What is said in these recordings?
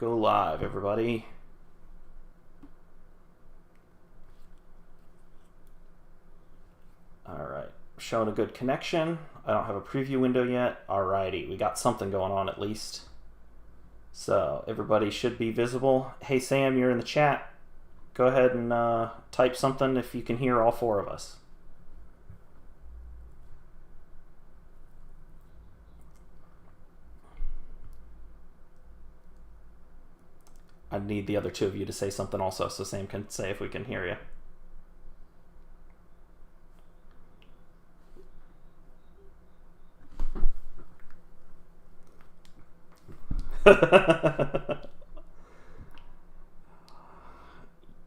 Go live, everybody. All right, showing a good connection. I don't have a preview window yet. Alrighty, we got something going on at least. So everybody should be visible. Hey Sam, you're in the chat. Go ahead and type something if you can hear all four of us. I need the other two of you to say something also, so Sam can say if we can hear you.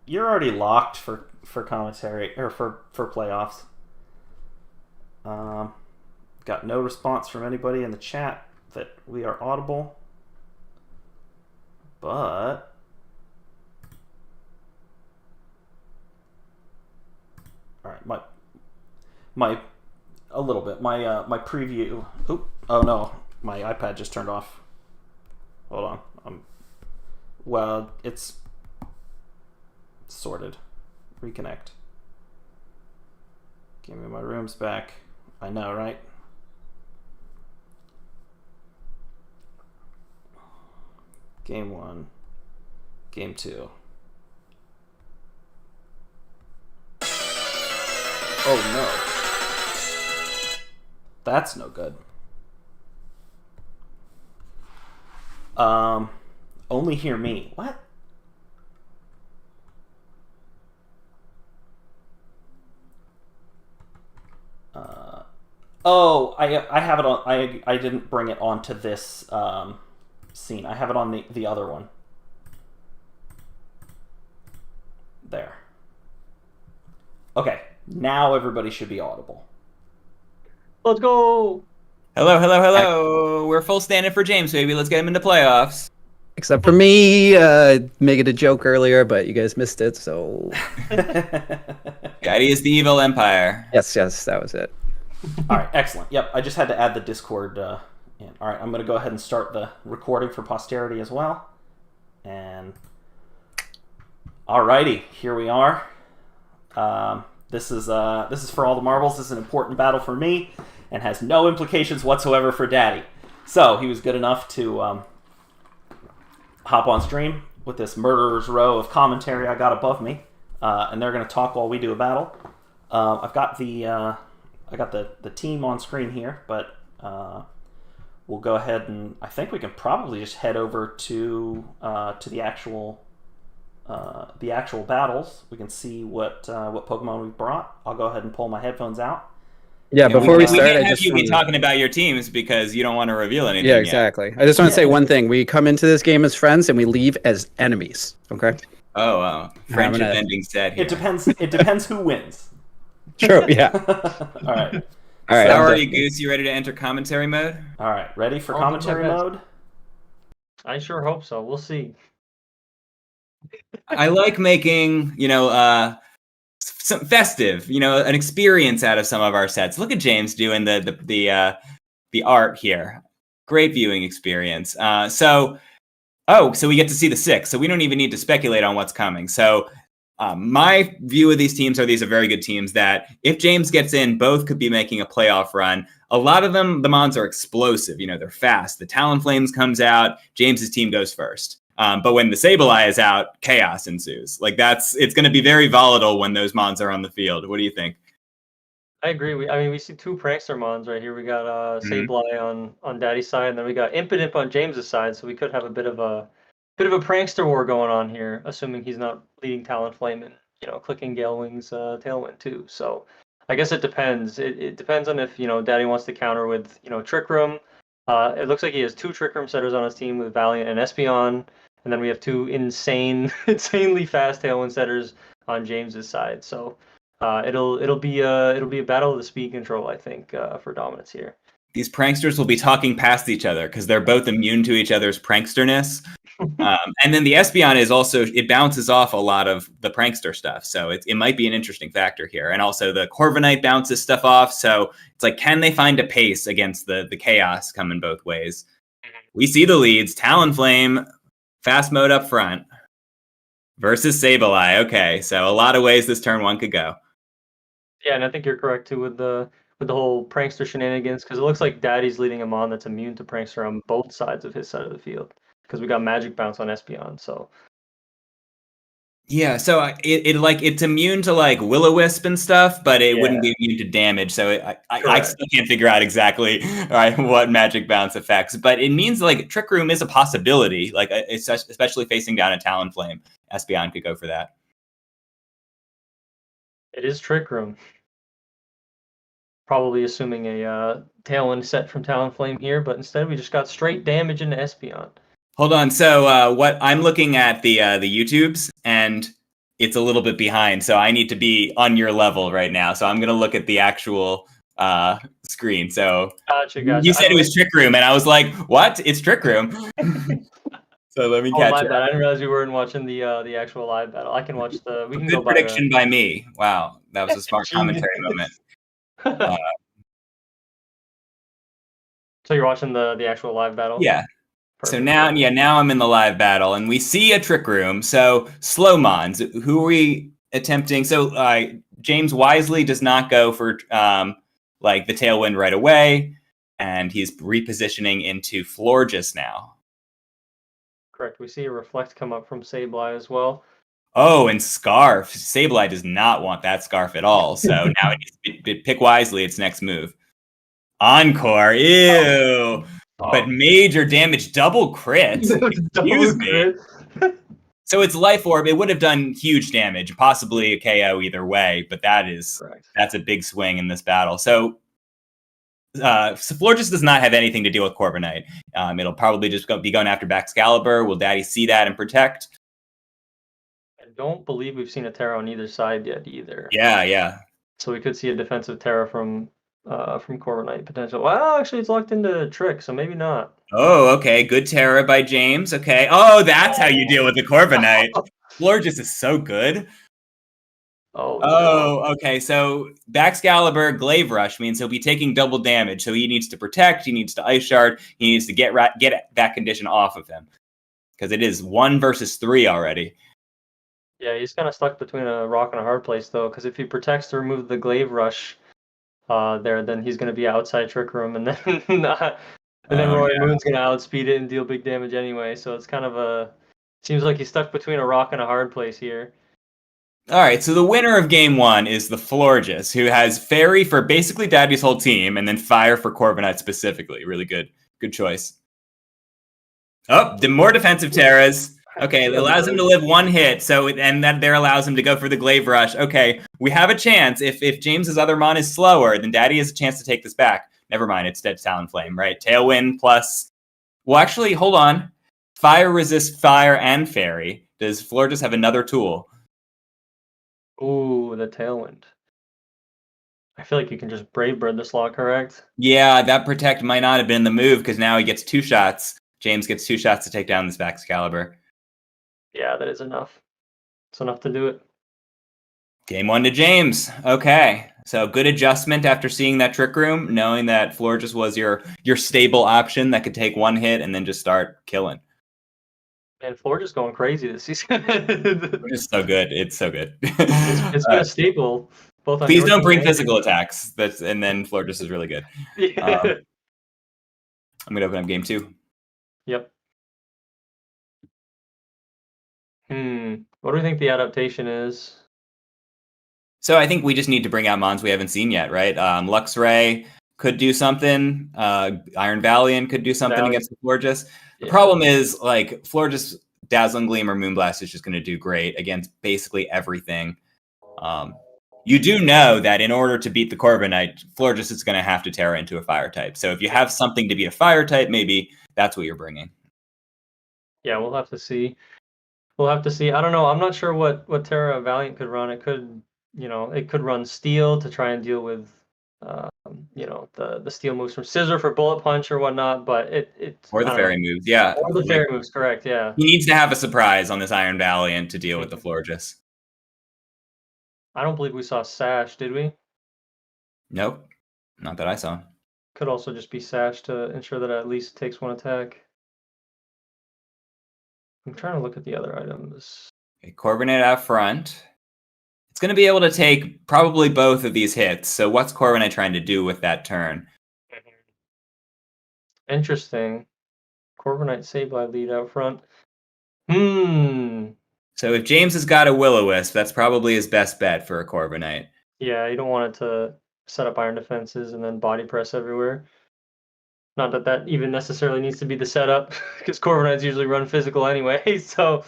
You're already locked for commentary or for playoffs. Got no response from anybody in the chat that we are audible, but all right, my a little bit my preview. Oh no, my iPad just turned off. Hold on. Well, it's sorted. Reconnect. Give me my rooms back. I know, right? Game 1. Game 2. Oh no. That's no good. Only hear me. What? Oh, I have it on. I didn't bring it onto this scene. I have it on the other one. There. Okay, now everybody should be audible. Let's go. Hello, hello, hello. We're full standing for James, baby. Let's get him into playoffs. Except for me, making a joke earlier, but you guys missed it, so... Daddy is the evil empire. Yes, that was it. All right, excellent. Yep, I just had to add the Discord in. All right, I'm going to go ahead and start the recording for posterity as well. And... Alrighty, here we are. This is for all the marbles. This is an important battle for me and has no implications whatsoever for Daddy. So, he was good enough to... hop on stream with this murderer's row of commentary I got above me, and they're going to talk while we do a battle. I've got the team on screen here, but we'll go ahead and I think we can probably just head over to the actual battles. We can see what Pokemon we've brought. I'll go ahead and pull my headphones out. Yeah, before we start, I just have you be talking about your teams because you don't want to reveal anything. Yeah, exactly. Yet. I just want to say one thing: we come into this game as friends, and we leave as enemies. Okay. Oh wow, friendship ending set here. It depends. It depends who wins. True. Yeah. All right. All right. How are you, Goose? You ready to enter commentary mode? All right. Ready for commentary mode? I sure hope so. We'll see. I like making, some festive, an experience out of some of our sets. Look at James doing the art here. Great viewing experience. So we get to see the 6. So we don't even need to speculate on what's coming. So my view of these teams are these are very good teams that if James gets in, both could be making a playoff run. A lot of them, the Mons are explosive. They're fast. The Talonflames comes out. James's team goes first. But when the Sableye is out, chaos ensues. It's going to be very volatile when those Mons are on the field. What do you think? I agree. We see 2 prankster Mons right here. We got Sableye on Daddy's side, and then we got Impidimp on James's side. So we could have a bit of a prankster war going on here, assuming he's not leading Talonflame and clicking Gale Wing's Tailwind too. So I guess it depends. It depends on if Daddy wants to counter with Trick Room. It looks like he has 2 Trick Room setters on his team with Valiant and Espeon. And then we have 2 insanely fast Tailwind setters on James's side. So it'll be a battle of the speed control, I think, for dominance here. These pranksters will be talking past each other because they're both immune to each other's pranksterness. And then the Espeon is also, it bounces off a lot of the prankster stuff. So it might be an interesting factor here. And also the Corviknight bounces stuff off. So it's like, can they find a pace against the chaos coming both ways? We see the leads. Talonflame Fast mode up front versus Sableye. Okay, so a lot of ways this turn one could go. Yeah, and I think you're correct too with the whole prankster shenanigans, because it looks like Daddy's leading a mon that's immune to prankster on both sides of his side of the field, because we got magic bounce on Espeon. So Yeah, so it's immune to like Will-O-Wisp and stuff, but it wouldn't be immune to damage. So I still can't figure out exactly what Magic Bounce affects, but it means like Trick Room is a possibility. Like especially facing down a Talonflame, Espeon could go for that. it is Trick Room. Probably assuming a Tailwind set from Talonflame here, but instead we just got straight damage into Espeon. Hold on. So what I'm looking at the YouTubes, and it's a little bit behind, so I need to be on your level right now. So I'm gonna look at the actual screen. So Gotcha. you said it was Trick Room, and I was like, "What? It's Trick Room." So let me catch my you. bad. I didn't realize you weren't watching the actual live battle. I can watch the. We can Good go by prediction by me. Wow, that was a smart commentary moment. So you're watching the actual live battle? Yeah. Perfect. So now I'm in the live battle, and we see a Trick Room. So Slowmons, who are we attempting? So James wisely does not go for like the Tailwind right away, and he's repositioning into Florges now. Correct. We see a Reflect come up from Sableye as well. Oh, and Scarf. Sableye does not want that Scarf at all. So now it needs to pick wisely its next move. Encore. Ew. But major damage, double crit. Excuse me. So it's Life Orb. It would have done huge damage, possibly a KO either way, but that's a big swing in this battle. So Florges does not have anything to deal with Corviknight. It'll probably just be going after Baxcalibur. Will Daddy see that and protect? I don't believe we've seen a Terra on either side yet either. Yeah. So we could see a defensive Terra from Corviknight potential. Well, actually, it's locked into Trick, so maybe not. Oh, okay. Good Terra by James. Okay. Oh, that's how you deal with the Corviknight. Florges is so good. Oh, okay. So Baxcalibur Glaive Rush means he'll be taking double damage. So he needs to protect. He needs to Ice Shard. He needs to get that condition off of him, because it is 1 versus 3 already. Yeah, he's kind of stuck between a rock and a hard place though, because if he protects to remove the Glaive Rush, then he's going to be outside Trick Room, and then Roy Moon's going to outspeed it and deal big damage anyway. So it's kind of seems like he's stuck between a rock and a hard place here. All right, so the winner of game 1 is the Florges, who has Fairy for basically Daddy's whole team, and then Fire for Corviknight specifically. Really good choice. Oh, the more defensive Terras. Okay, it allows him to live 1 hit, and that there allows him to go for the Glaive Rush. Okay, we have a chance. If James's other mon is slower, then Daddy has a chance to take this back. Never mind, it's dead Talonflame, right? Tailwind plus... Well, actually, hold on. Fire resists Fire and Fairy. Does Florges have another tool? Ooh, the Tailwind. I feel like you can just Brave Bird this law, correct? Yeah, that Protect might not have been the move, because now he gets 2 shots. James gets 2 shots to take down this Baxcalibur. Yeah, that is enough. It's enough to do it. Game 1 to James. Okay, so good adjustment after seeing that Trick Room, knowing that Florges was your stable option that could take 1 hit and then just start killing. And Florges going crazy this season. It's so good. It's so good. It's been a staple. Both on Please don't bring physical attacks. And then Florges is really good. I'm gonna open up game 2. Yep. What do we think the adaptation is? So I think we just need to bring out mons we haven't seen yet, right? Luxray could do something. Iron Valiant could do something against the Florges. The problem is, like, Florges Dazzling Gleam or Moonblast is just going to do great against basically everything. You do know that in order to beat the Corviknight, Florges is going to have to Terra into a Fire type. So if you have something to be a Fire type, maybe that's what you're bringing. Yeah, we'll have to see. I don't know. I'm not sure what Terra Valiant could run. It could, it could run Steel to try and deal with, the Steel moves from Scissor for Bullet Punch or whatnot. But or the Fairy moves, yeah. Or the Fairy moves, correct? Yeah. He needs to have a surprise on this Iron Valiant to deal with the Florges. I don't believe we saw Sash, did we? Nope, not that I saw. Could also just be Sash to ensure that it at least takes 1 attack. I'm trying to look at the other items. A Corviknight out front. It's going to be able to take probably both of these hits. So what's Corviknight trying to do with that turn? Interesting. Corviknight Sableye lead out front. So if James has got a Will-O-Wisp, that's probably his best bet for a Corviknight. Yeah, you don't want it to set up iron defenses and then body press everywhere. Not that that even necessarily needs to be the setup, because Corviknights usually run physical anyway, so...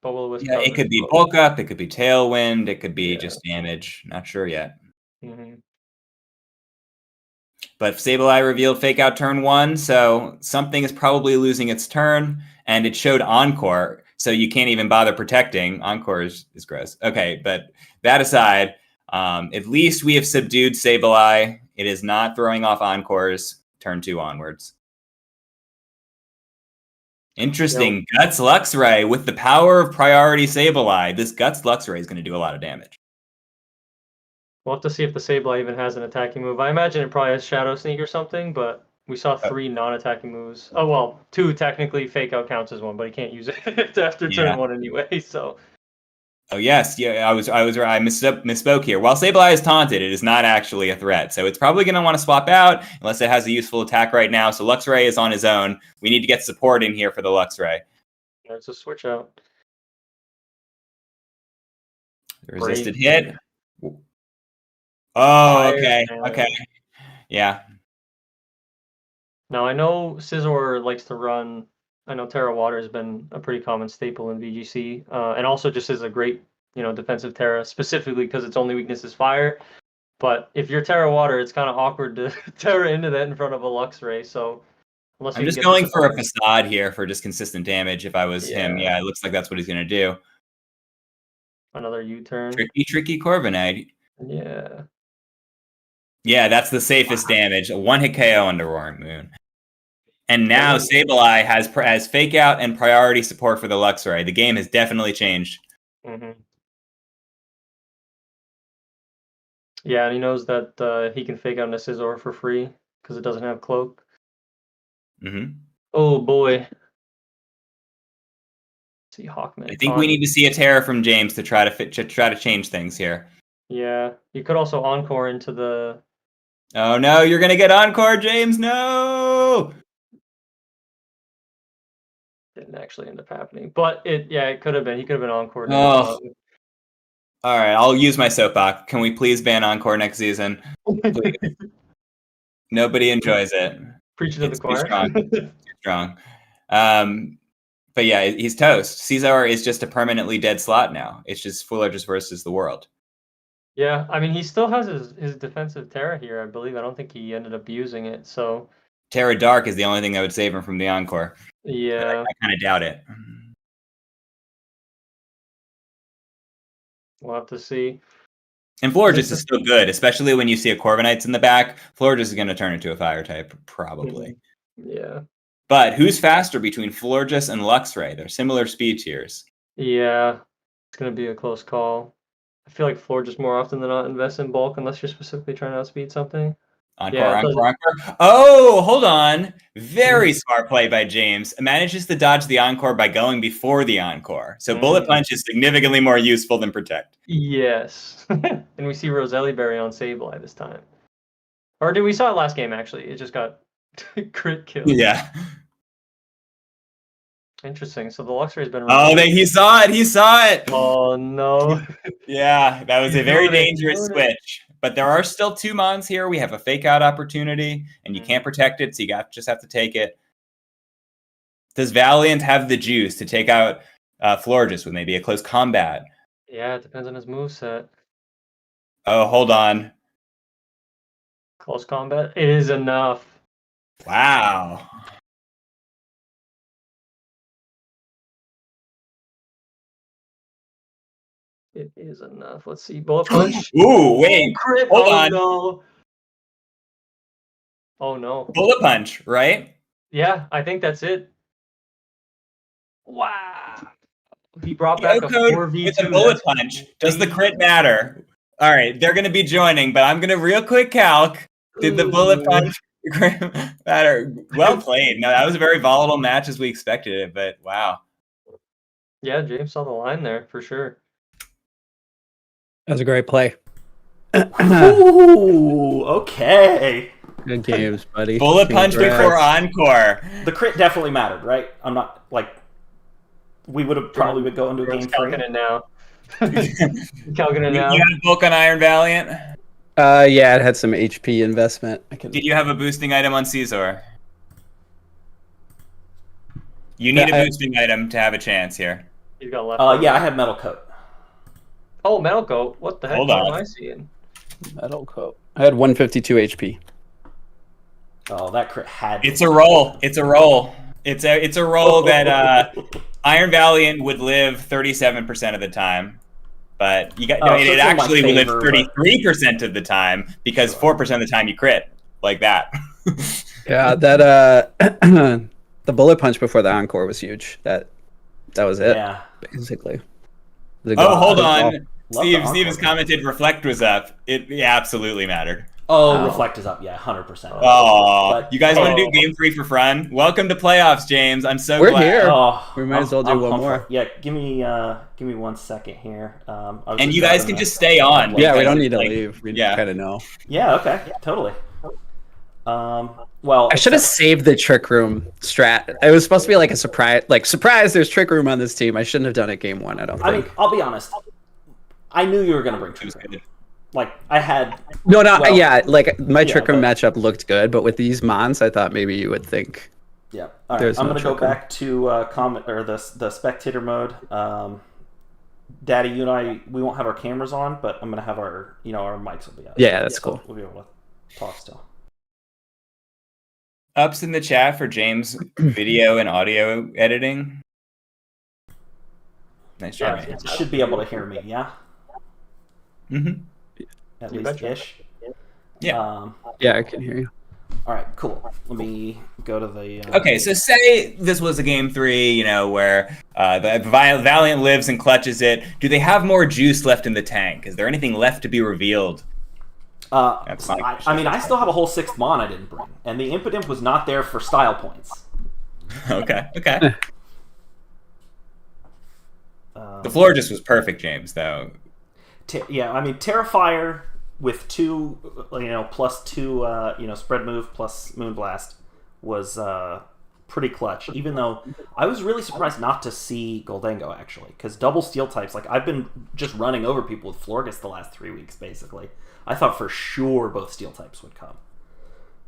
But Will-O-Wisp Yeah, it could be bulk up, it could be tailwind, it could be just damage. Not sure yet. But Sableye revealed Fake Out turn 1, so something is probably losing its turn, and it showed Encore, so you can't even bother protecting. Encore is gross. Okay, but that aside, at least we have subdued Sableye. It is not throwing off Encores turn 2 onwards. Interesting. Yep. Guts Luxray with the power of priority Sableye. This Guts Luxray is going to do a lot of damage. We'll have to see if the Sableye even has an attacking move. I imagine it probably has Shadow Sneak or something, but we saw 3 non-attacking moves. Oh, well, 2 technically. Fake Out counts as 1, but he can't use it after turn 1 anyway, so... Oh, yes. Yeah, I misspoke here. While Sableye is taunted, it is not actually a threat. So it's probably going to want to swap out unless it has a useful attack right now. So Luxray is on his own. We need to get support in here for the Luxray. There's a switch out. The resisted hit. Oh, okay. Okay. Yeah. Now, I know Scizor likes to run... I know Terra Water has been a pretty common staple in VGC, and also just is a great, defensive Terra, specifically because its only weakness is fire. But if you're Terra Water, it's kind of awkward to Terra into that in front of a Luxray. So unless I'm just going for a facade here for just consistent damage. If I was him, it looks like that's what he's going to do. Another U-turn. Tricky Corviknight. Yeah. Yeah, that's the safest damage. A 1-hit KO under Roaring Moon. And now Sableye has Fake Out and priority support for the Luxray. The game has definitely changed. Yeah, and he knows that he can Fake Out into Scizor for free because it doesn't have Cloak. Oh boy. Let's see Hawkman. I think we need to see a Terra from James to try to change things here. Yeah, you could also Encore into the... Oh no, you're gonna get Encore, James. No. Didn't actually end up happening, but it could have been. He could have been Encore. Oh. All right, I'll use my soapbox. Can we please ban Encore next season? Please. Nobody enjoys it. Preaching to the choir. Too strong. But yeah, he's toast. Scizor is just a permanently dead slot now. It's just Florges versus the world. Yeah, I mean, he still has his defensive Terra here, I believe. I don't think he ended up using it, so... Terra Dark is the only thing that would save him from the Encore. Yeah. I kind of doubt it. We'll have to see. And Florges is still good, especially when you see a Corviknights in the back. Florges is going to turn into a fire type, probably. Yeah. But who's faster between Florges and Luxray? They're similar speed tiers. Yeah. It's going to be a close call. I feel like Florges more often than not invests in bulk unless you're specifically trying to outspeed something. Encore. Oh, hold on. Very smart play by James. Manages to dodge the Encore by going before the Encore. So Bullet Punch is significantly more useful than Protect. Yes. And we see Roselli Berry on Sableye this time. Or we saw it last game, actually. It just got crit killed. Yeah. Interesting. So the Luxray has been... he saw it. He saw it. Oh, no. Yeah, that was a very dangerous switch. But there are still 2 mons here. We have a Fake Out opportunity, and you can't protect it, so you just have to take it. Does Valiant have the juice to take out Florges with maybe a close combat? Yeah, it depends on his moveset. Oh, hold on. Close combat? It is enough. Wow. It is enough. Let's see. Bullet Punch. Ooh, wait. Crit. Hold on. No. Oh, no. Bullet Punch, right? Yeah, I think that's it. Wow. He brought back a 4v2 with a Bullet Punch. Does the crit matter? All right, they're going to be joining, but I'm going to real quick calc. Did the Bullet Punch Well played. No, that was a very volatile match as we expected it, but wow. Yeah, James saw the line there for sure. That was a great play. Ooh, okay. Good games, buddy. Bullet punch Congrats. before encore. The crit definitely mattered, right? I'm not like we would have probably been going to a game Calcing 3. it now. Calcing it You now. had a book on Iron Valiant? Yeah, it had some HP investment. Did you have a boosting item on Caesar? You need a boosting item to have a chance here. He's got left. Yeah, I had metal coat. Oh, metal coat. What the heck Hold am on. I seeing? Metal coat. I had 152 HP. Oh, that crit had. It's a roll. It's a roll. It's a roll that Iron Valiant would live 37% of the time, but you got so it it's in actually my would live favor, 33% of the time because 4% of the time you crit like that. Yeah, that the bullet punch before the encore was huge. That was it. Yeah. Basically. Oh, hold on. Love Steve the has encore. commented reflect was up. It absolutely mattered. Oh, reflect is up. Yeah, 100%. Oh, But- you guys want to do game 3 for fun? Welcome to playoffs, James. I'm so We're glad. here. Oh, We might as well do I'm one pumped for more. it. Yeah, give me 1 second here. And you guys can just stay on. Yeah, we because don't it's need to like- leave. We yeah. kind of know. Yeah. Okay. Totally. Well, I should have saved the trick room strat. It was supposed to be like a surprise. Like, surprise, there's trick room on this team. I shouldn't have done it game 1, I don't I think. mean, I'll be honest. I knew you were gonna bring It was trick room. good. Like I had. No, well, yeah, like my trick room but- matchup looked good, but with these mons, I thought maybe you would think. Yeah. All right. There's I'm no gonna go trick room. back to comment or the spectator mode. Daddy, you and I, we won't have our cameras on, but I'm gonna have our our mics will be on. Yeah, that's So cool. We'll be able to talk still. Ups in the chat for James video and audio editing. Nice job, Yeah, man. Should be able to hear me. Yeah. Mm-hmm. At You least betcha. ish. Yeah. Yeah, I can hear you. All right. Cool. Let me go to the. Okay, so say this was a game 3, where the Valiant lives and clutches it. Do they have more juice left in the tank? Is there anything left to be revealed? That's my I question. mean, I still have a whole 6th mon I didn't bring, and the Impidimp was not there for style points. Okay. Um, The floor just was perfect, James, though. Yeah, I mean, Terrifier with 2, plus 2, spread move plus Moonblast was pretty clutch. Even though I was really surprised not to see Goldango actually, because double steel types, like I've been just running over people with Florgus the last 3 weeks, basically. I thought for sure both steel types would come,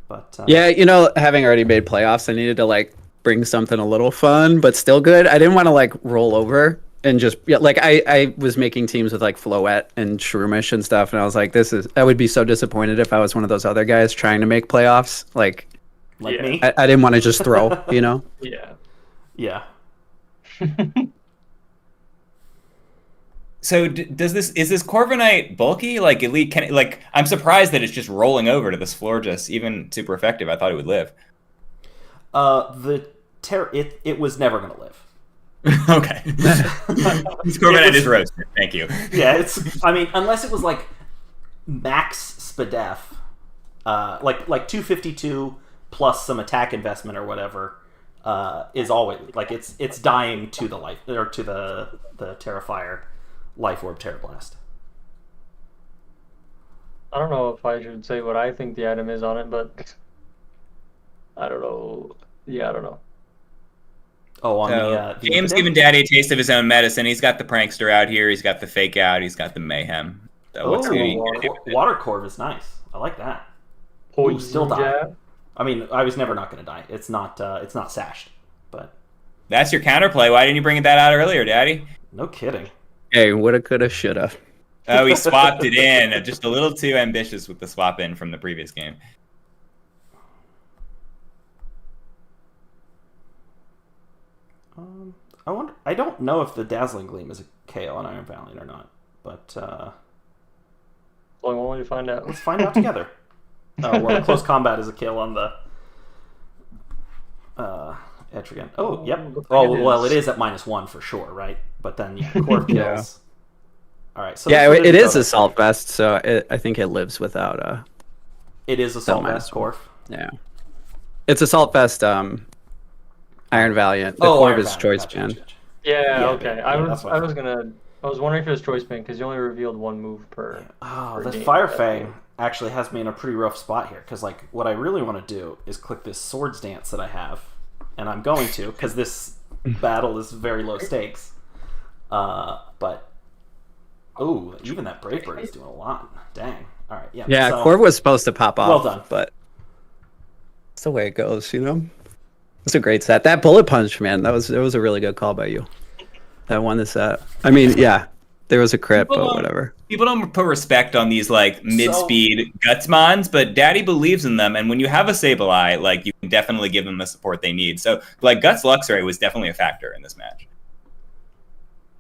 but Yeah, having already made playoffs, I needed to bring something a little fun, but still good. I didn't want to roll over and just I was making teams with Floette and Shroomish and stuff, and I was like, I would be so disappointed if I was one of those other guys trying to make playoffs. like Yeah. me, I didn't want to just throw, Yeah. yeah. So is this Corviknight bulky? Elite? I'm surprised that it's just rolling over to this floor, just even super effective. I thought it would live. It was never gonna live. Okay. This Corviknight is roasted. Thank you. Yeah, I mean, unless it was max Spadef, like 252 plus some attack investment or whatever, is always it's dying to the life or to the Terrifier Life Orb Terrablast. I don't know if I should say what I think the item is on it, but I don't know. Yeah, I don't know. Oh, on the James Impidimp? giving Daddy a taste of his own medicine. He's got the prankster out here. He's got the fake out. He's got the mayhem. So what's he gonna do? Water Corv is nice. I like that. Poison still die. jab. I mean, I was never not going to die. It's not sashed, but That's your counterplay. Why didn't you bring that out earlier, Daddy? no kidding. Hey, woulda, coulda, shoulda. Oh, he swapped it in. Just a little too ambitious with the swap in from the previous game. I wonder. I don't know if the Dazzling Gleam is a KO on Iron Valiant or not, but Well, when will you find out? let's find out together. Oh, well, close combat is a kill on the Etrigan. Oh, yep. looks Oh, like it well, is. it is at -1 for sure, right? But then, yeah, Corv kills. Yeah. All right. So Yeah, this one it is a Assault Vest, so I think it lives without It is Assault minus Vest one. Corv. Yeah. It's Assault Fest, Iron Valiant. The Iron Corvus Valiant, choice gotcha, band. gotcha, gotcha. Yeah, Yeah, okay. yeah, I that's what I was wondering if it was choice band because you only revealed one move per. Oh, per the game. Fire Fang actually has me in a pretty rough spot here because, like, what I really want to do is click this Swords Dance that I have, and I'm going to because this battle is very low stakes. But even that Brave Bird is doing a lot. Dang. All right, yeah. Yeah, so, Corv was supposed to pop off. Well done. But it's the way it goes, you know? It's a great set. That Bullet Punch, man, it was a really good call by you. That won the set. I mean, yeah, there was a crit, but whatever. People don't put respect on these like mid-speed guts mons, but Daddy believes in them, and when you have a Sableye, like you can definitely give them the support they need. So like Guts Luxray was definitely a factor in this match.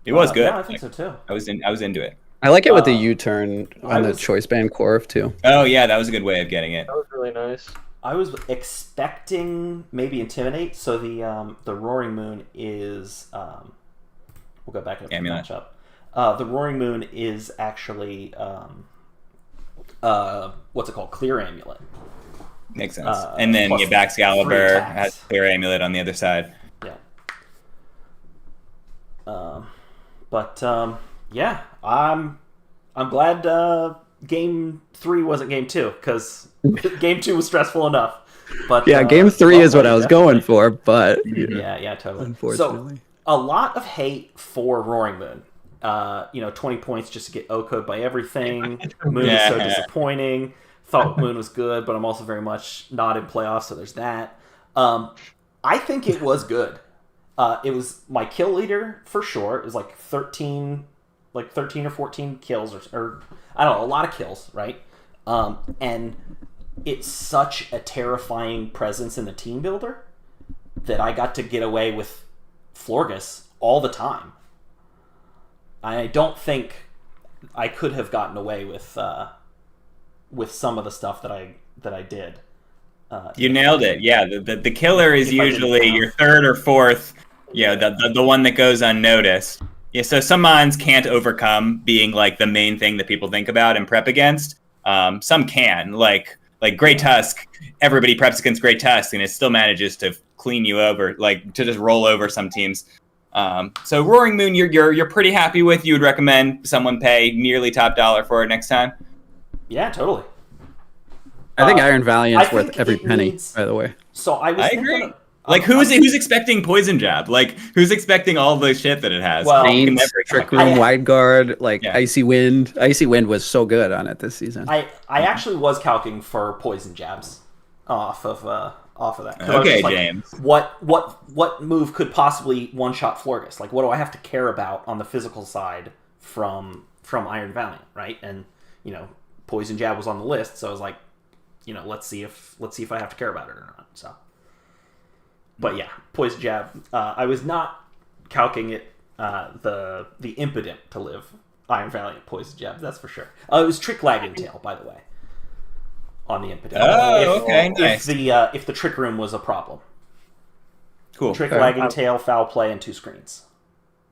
It was good. Yeah, I think so too. I was into it. I like it with the U-turn on the was- choice band Corv too. Oh yeah, that was a good way of getting it. That was really nice. I was expecting maybe Intimidate, so the Roaring Moon is we'll go back and Amulet. match up. The Roaring Moon is actually what's it called? Clear Amulet. Makes sense. And then plus your Baxcalibur 3 attacks. has Clear Amulet on the other side. Yeah. Yeah, I'm glad Game 3 wasn't Game 2 because Game 2 was stressful enough. But Yeah, Game 3 is what I was going for, but Yeah, totally. unfortunately. So, a lot of hate for Roaring Moon. 20 points just to get O-code by everything. Moon is so disappointing. Thought Moon was good, but I'm also very much not in playoffs, so there's that. I think it was good. It was my kill leader for sure. It was like 13 or 14 kills, or I don't know, a lot of kills, right? And it's such a terrifying presence in the team builder that I got to get away with Florgus all the time. I don't think I could have gotten away with some of the stuff that I did. You nailed it. Yeah, the killer is If I didn't usually count. your third or fourth. The one that goes unnoticed. Yeah, so some mons can't overcome being like the main thing that people think about and prep against. Some can, like Great Tusk. Everybody preps against Great Tusk, and it still manages to clean you over, like to just roll over some teams. So Roaring Moon, you're pretty happy with. You would recommend someone pay nearly top dollar for it next time. Yeah, totally. I think Iron Valiant's I worth think every it penny, needs- by the way. So I agree. Like who's expecting Poison Jab? Like who's expecting all the shit that it has? Well, You can Pains, never Trick expect Room, it. Wide Guard, like Yeah. Icy Wind. Icy Wind was so good on it this season. I actually was calcing for Poison Jabs off of that. 'Cause I was Okay, just like, James. What move could possibly one shot Florgus? Like, what do I have to care about on the physical side from Iron Valiant, right? And Poison Jab was on the list, so I was like, let's see if I have to care about it or not. So, but yeah, Poison Jab. I was not calcing it the impotent to live Iron Valiant Poison Jab. That's for sure. It was Trick Lagging Tail, by the way, on the impotent. Oh, okay, nice. If the Trick Room was a problem. Cool. Trick, Okay. Lagging Tail, Foul Play, and 2 screens.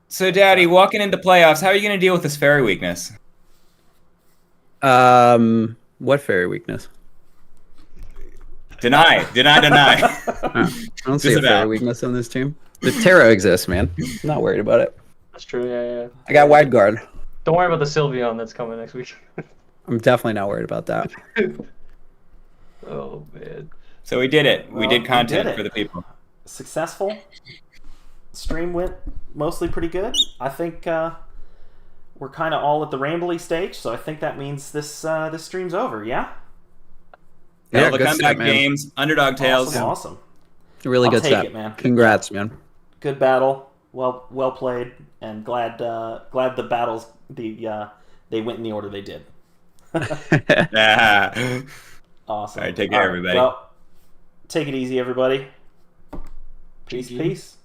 So, Daddy, walking into playoffs, how are you going to deal with this fairy weakness? What fairy weakness? Deny. I don't see a fairy weakness on this team. The Terra exists, man. I'm not worried about it. That's true. Yeah. I got Wide Guard. Don't worry about the Sylveon that's coming next week. I'm definitely not worried about that. Oh man. So we did it. Well, we did content we did it. for the people. Successful. Stream went mostly pretty good. I think we're kind of all at the rambly stage, so I think that means this stream's over. Yeah. Hell, the good comeback stuff, man. games, underdog tails. Awesome. Really I'll good take stuff. it, man. Congrats, man. Good battle. Well played, and glad the battles they went in the order they did. Ah. Awesome. All right, take care, everybody. Well, take it easy, everybody. Peace.